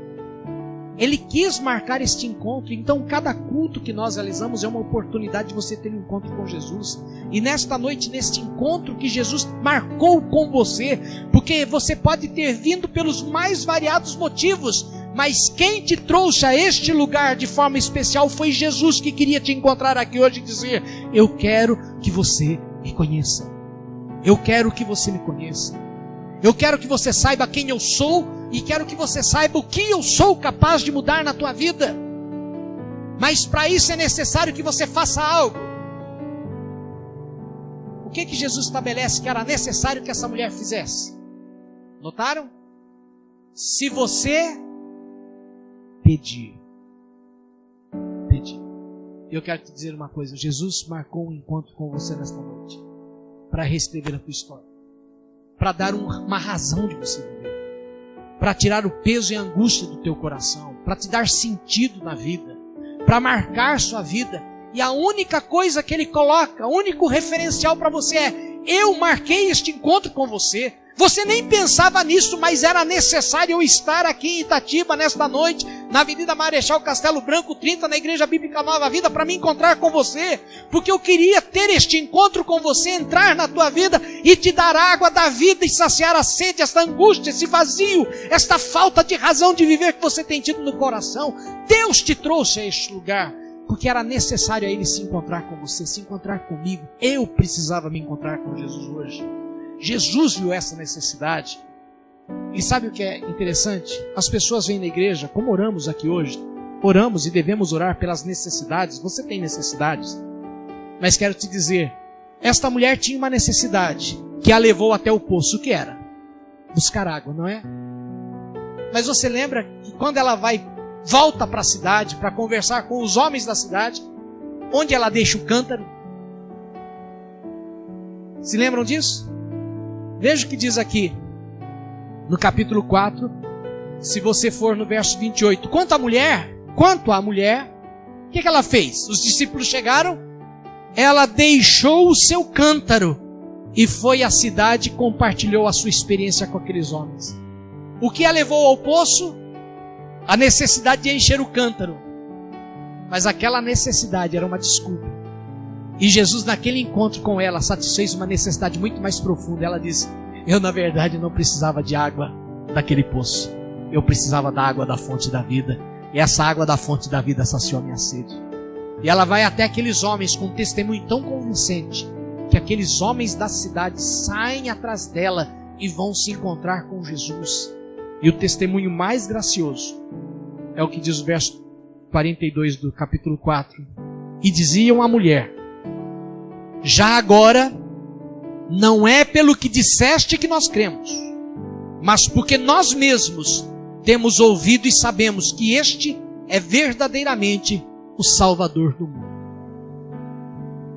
Ele quis marcar este encontro, então cada culto que nós realizamos é uma oportunidade de você ter um encontro com Jesus. E nesta noite, neste encontro que Jesus marcou com você, porque você pode ter vindo pelos mais variados motivos, mas quem te trouxe a este lugar de forma especial foi Jesus, que queria te encontrar aqui hoje e dizer, eu quero que você me conheça. Eu quero que você me conheça. Eu quero que você saiba quem eu sou e quero que você saiba o que eu sou capaz de mudar na tua vida. Mas para isso é necessário que você faça algo. O que Jesus estabelece que era necessário que essa mulher fizesse? Notaram? Se você pedir. Eu quero te dizer uma coisa. Jesus marcou um encontro com você nesta noite para reescrever a tua história, para dar uma razão de você viver, para tirar o peso e a angústia do teu coração, para te dar sentido na vida, para marcar sua vida. E a única coisa que Ele coloca, o único referencial para você é, eu marquei este encontro com você. Você nem pensava nisso, mas era necessário eu estar aqui em Itatiba nesta noite, na Avenida Marechal Castelo Branco 30, na Igreja Bíblica Nova Vida, para me encontrar com você, porque eu queria ter este encontro com você, entrar na tua vida e te dar água da vida e saciar a sede, esta angústia, esse vazio, esta falta de razão de viver que você tem tido no coração. Deus te trouxe a este lugar, porque era necessário a Ele se encontrar com você, se encontrar comigo. Eu precisava me encontrar com Jesus hoje. Jesus viu essa necessidade. E sabe o que é interessante? As pessoas vêm na igreja, como oramos aqui hoje, oramos e devemos orar pelas necessidades. Você tem necessidades, mas quero te dizer, esta mulher tinha uma necessidade que a levou até o poço. O que era? Buscar água, não é? Mas você lembra que quando ela volta para a cidade para conversar com os homens da cidade, onde ela deixa o cântaro? Se lembram disso? Veja o que diz aqui, no capítulo 4, se você for no verso 28. Quanto à mulher, o que ela fez? Os discípulos chegaram, ela deixou o seu cântaro e foi à cidade e compartilhou a sua experiência com aqueles homens. O que a levou ao poço? A necessidade de encher o cântaro. Mas aquela necessidade era uma desculpa. E Jesus, naquele encontro com ela, satisfez uma necessidade muito mais profunda. Ela disse: eu na verdade não precisava de água daquele poço. Eu precisava da água da fonte da vida. E essa água da fonte da vida saciou a minha sede. E ela vai até aqueles homens com um testemunho tão convincente, que aqueles homens da cidade saem atrás dela e vão se encontrar com Jesus. E o testemunho mais gracioso é o que diz o verso 42 do capítulo 4. E diziam à mulher: já agora, não é pelo que disseste que nós cremos, mas porque nós mesmos temos ouvido e sabemos que este é verdadeiramente o Salvador do mundo.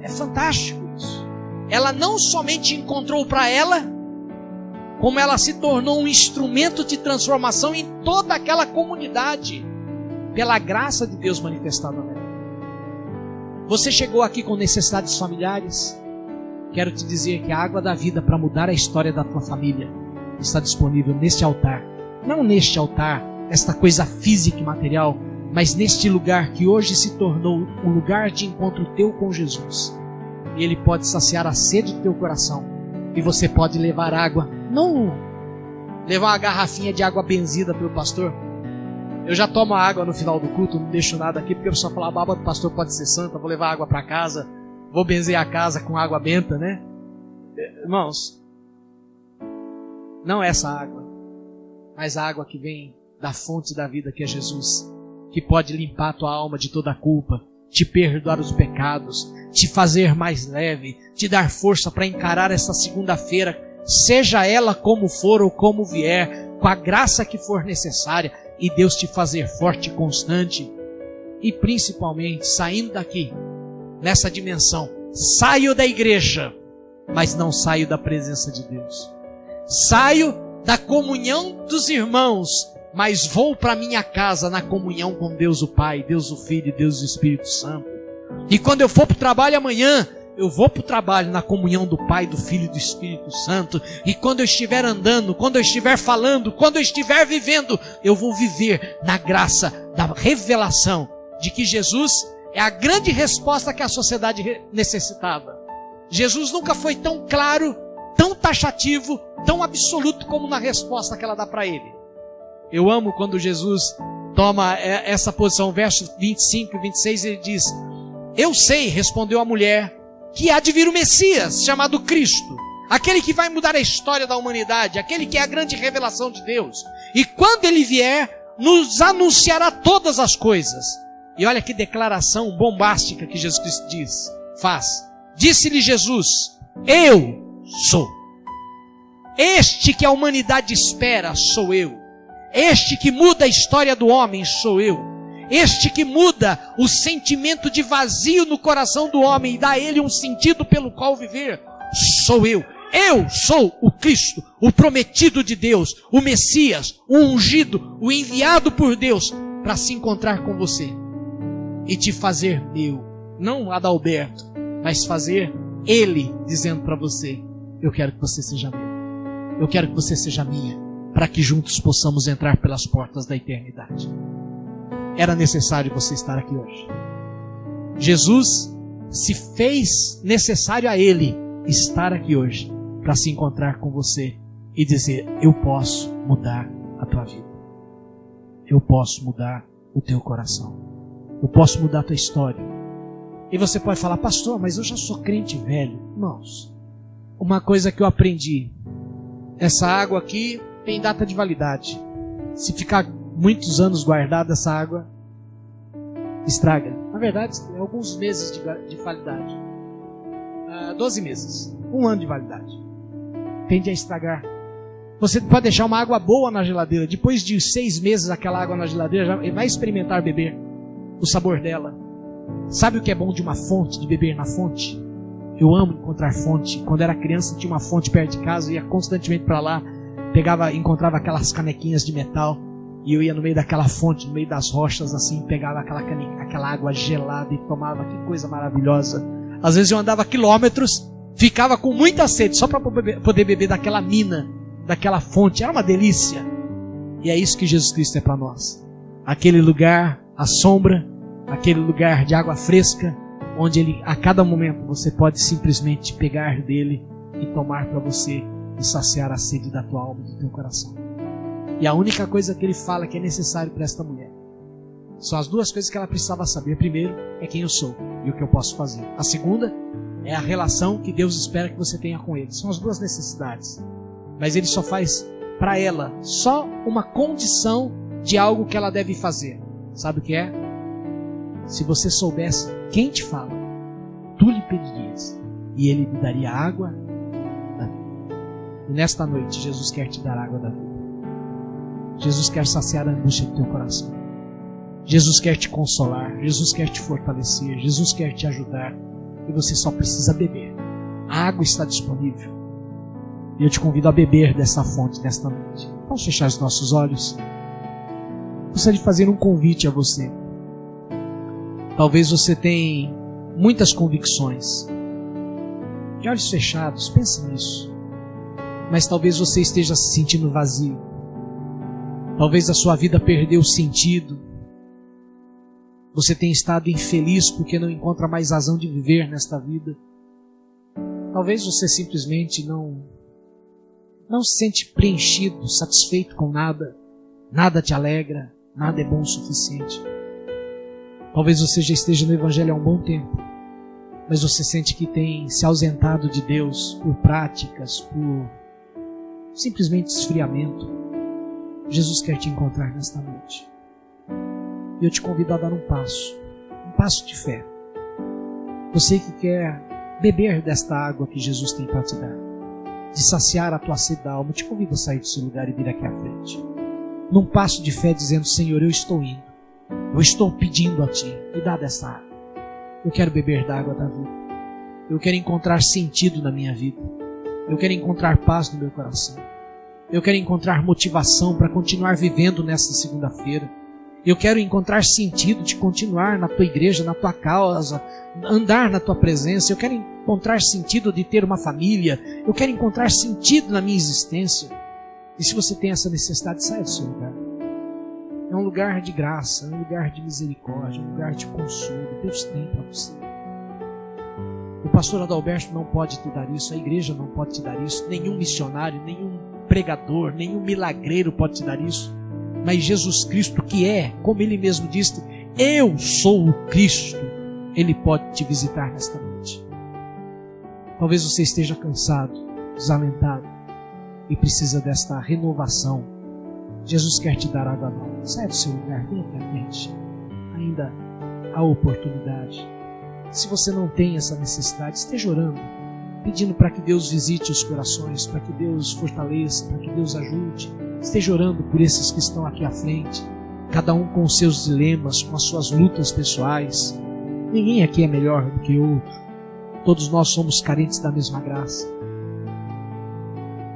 É fantástico isso. Ela não somente encontrou para ela, como ela se tornou um instrumento de transformação em toda aquela comunidade, pela graça de Deus manifestada nela. Você chegou aqui com necessidades familiares? Quero te dizer que a água da vida para mudar a história da tua família está disponível neste altar. Não neste altar, esta coisa física e material, mas neste lugar que hoje se tornou um lugar de encontro teu com Jesus. E Ele pode saciar a sede do teu coração. E você pode levar água, não levar uma garrafinha de água benzida para o pastor. Eu já tomo água no final do culto, não deixo nada aqui, porque eu só falo: a baba do pastor pode ser santa, vou levar água para casa, vou benzer a casa com água benta, né? Irmãos, não essa água, mas a água que vem da fonte da vida, que é Jesus, que pode limpar a tua alma de toda a culpa, te perdoar os pecados, te fazer mais leve, te dar força para encarar essa segunda-feira, seja ela como for ou como vier, com a graça que for necessária, e Deus te fazer forte e constante. E principalmente, saindo daqui, nessa dimensão, saio da igreja, mas não saio da presença de Deus. Saio da comunhão dos irmãos, mas vou para minha casa na comunhão com Deus o Pai, Deus o Filho e Deus o Espírito Santo. E quando eu for para o trabalho amanhã, eu vou para o trabalho na comunhão do Pai, do Filho e do Espírito Santo. E quando eu estiver andando, quando eu estiver falando, quando eu estiver vivendo, eu vou viver na graça da revelação de que Jesus é a grande resposta que a sociedade necessitava. Jesus nunca foi tão claro, tão taxativo, tão absoluto como na resposta que ela dá para ele. Eu amo quando Jesus toma essa posição, versos 25 e 26, ele diz: eu sei, respondeu a mulher, que há de vir o Messias, chamado Cristo, aquele que vai mudar a história da humanidade, aquele que é a grande revelação de Deus. E quando ele vier, nos anunciará todas as coisas. E olha que declaração bombástica que Jesus Cristo faz. Disse-lhe Jesus: eu sou. Este que a humanidade espera, sou eu. Este que muda a história do homem, sou eu. Este que muda o sentimento de vazio no coração do homem e dá a ele um sentido pelo qual viver, sou eu. Eu sou o Cristo, o prometido de Deus, o Messias, o ungido, o enviado por Deus para se encontrar com você e te fazer meu. Não Adalberto, mas fazer Ele dizendo para você: eu quero que você seja meu. Eu quero que você seja minha, para que juntos possamos entrar pelas portas da eternidade. Era necessário você estar aqui hoje. Jesus se fez necessário a Ele estar aqui hoje para se encontrar com você e dizer: eu posso mudar a tua vida. Eu posso mudar o teu coração. Eu posso mudar a tua história. E você pode falar: pastor, mas eu já sou crente velho. Irmãos, uma coisa que eu aprendi: essa água aqui tem data de validade. Se ficar muitos anos guardada, essa água estraga. Na verdade, tem alguns meses de validade. 12 meses. 1 ano de validade. Tende a estragar. Você pode deixar uma água boa na geladeira. Depois de 6 meses, aquela água na geladeira já vai experimentar beber o sabor dela. Sabe o que é bom de uma fonte, de beber na fonte? Eu amo encontrar fonte. Quando era criança, tinha uma fonte perto de casa, eu ia constantemente para lá, encontrava aquelas canequinhas de metal, e eu ia no meio daquela fonte, no meio das rochas, assim, pegava aquela água gelada e tomava. Que coisa maravilhosa. Às vezes eu andava quilômetros, ficava com muita sede, só para poder beber daquela mina, daquela fonte. Era uma delícia. E é isso que Jesus Cristo é para nós. Aquele lugar, a sombra, aquele lugar de água fresca, onde Ele, a cada momento, você pode simplesmente pegar dele e tomar para você e saciar a sede da tua alma e do teu coração. E a única coisa que Ele fala que é necessário para esta mulher são as duas coisas que ela precisava saber. Primeiro, é quem eu sou e o que eu posso fazer. A segunda é a relação que Deus espera que você tenha com Ele. São as duas necessidades. Mas Ele só faz para ela só uma condição de algo que ela deve fazer. Sabe o que é? Se você soubesse quem te fala, tu lhe pedirias e Ele lhe daria água da vida. E nesta noite Jesus quer te dar água da vida. Jesus quer saciar a angústia do teu coração. Jesus quer te consolar, Jesus quer te fortalecer, Jesus quer te ajudar. E você só precisa beber. A água está disponível. E eu te convido a beber dessa fonte nesta noite. Vamos fechar os nossos olhos. Gostaria de fazer um convite a você. Talvez você tenha muitas convicções. De olhos fechados, pense nisso. Mas talvez você esteja se sentindo vazio. Talvez a sua vida perdeu sentido. Você tem estado infeliz porque não encontra mais razão de viver nesta vida. Talvez você simplesmente não se sente preenchido, satisfeito com nada. Nada te alegra, nada é bom o suficiente. Talvez você já esteja no Evangelho há um bom tempo, mas você sente que tem se ausentado de Deus por práticas, por simplesmente esfriamento. Jesus quer te encontrar nesta noite. E eu te convido a dar um passo de fé. Você que quer beber desta água que Jesus tem para te dar, de saciar a tua sede da alma, eu te convido a sair do seu lugar e vir aqui à frente. Num passo de fé dizendo: Senhor, eu estou indo. Eu estou pedindo a Ti, me dá dessa água. Eu quero beber da água da vida. Eu quero encontrar sentido na minha vida. Eu quero encontrar paz no meu coração. Eu quero encontrar motivação para continuar vivendo nesta segunda-feira. Eu quero encontrar sentido de continuar na tua igreja, na tua causa, andar na tua presença. Eu quero encontrar sentido de ter uma família. Eu quero encontrar sentido na minha existência. E se você tem essa necessidade, saia do seu lugar. É um lugar de graça, é um lugar de misericórdia, é um lugar de consolo. Deus tem para você. O pastor Adalberto não pode te dar isso, a igreja não pode te dar isso, nenhum missionário, nenhum pregador, nenhum milagreiro pode te dar isso. Mas Jesus Cristo, que é, como Ele mesmo disse, eu sou o Cristo, Ele pode te visitar nesta noite. Talvez você esteja cansado, desalentado e precisa desta renovação. Jesus quer te dar água nova. Sai do seu lugar, vem aqui à frente. Ainda há oportunidade. Se você não tem essa necessidade, esteja orando, pedindo para que Deus visite os corações, para que Deus fortaleça, para que Deus ajude. Esteja orando por esses que estão aqui à frente, cada um com os seus dilemas, com as suas lutas pessoais. Ninguém aqui é melhor do que outro. Todos nós somos carentes da mesma graça.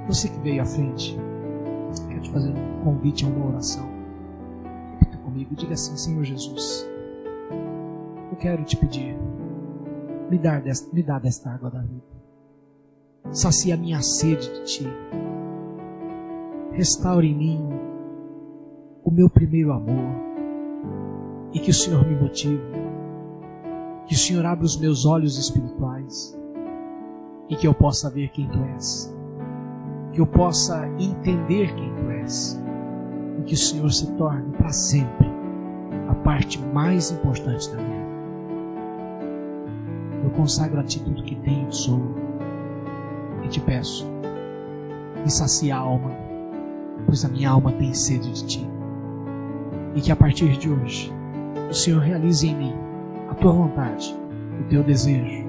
Você que veio à frente, quero te fazer um convite a uma oração. Repita comigo, diga assim: Senhor Jesus, eu quero te pedir, me dá desta água da vida. Sacia a minha sede de Ti. Restaure em mim o meu primeiro amor. E que o Senhor me motive. Que o Senhor abra os meus olhos espirituais. E que eu possa ver quem Tu és. Que eu possa entender quem Tu és. E que o Senhor se torne para sempre a parte mais importante da minha vida. Eu consagro a Ti tudo que tenho e sou. E te peço, me sacia a alma, pois a minha alma tem sede de Ti. E que a partir de hoje, o Senhor realize em mim a Tua vontade, o Teu desejo,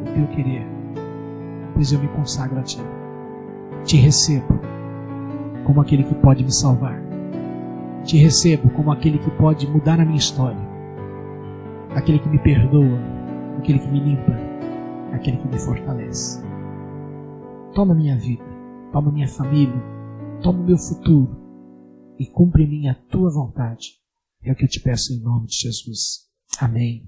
o Teu querer, pois eu me consagro a Ti. Te recebo como aquele que pode me salvar. Te recebo como aquele que pode mudar a minha história. Aquele que me perdoa, aquele que me limpa, aquele que me fortalece. Toma minha vida, toma minha família, toma o meu futuro e cumpre em mim a Tua vontade. É o que eu te peço em nome de Jesus. Amém.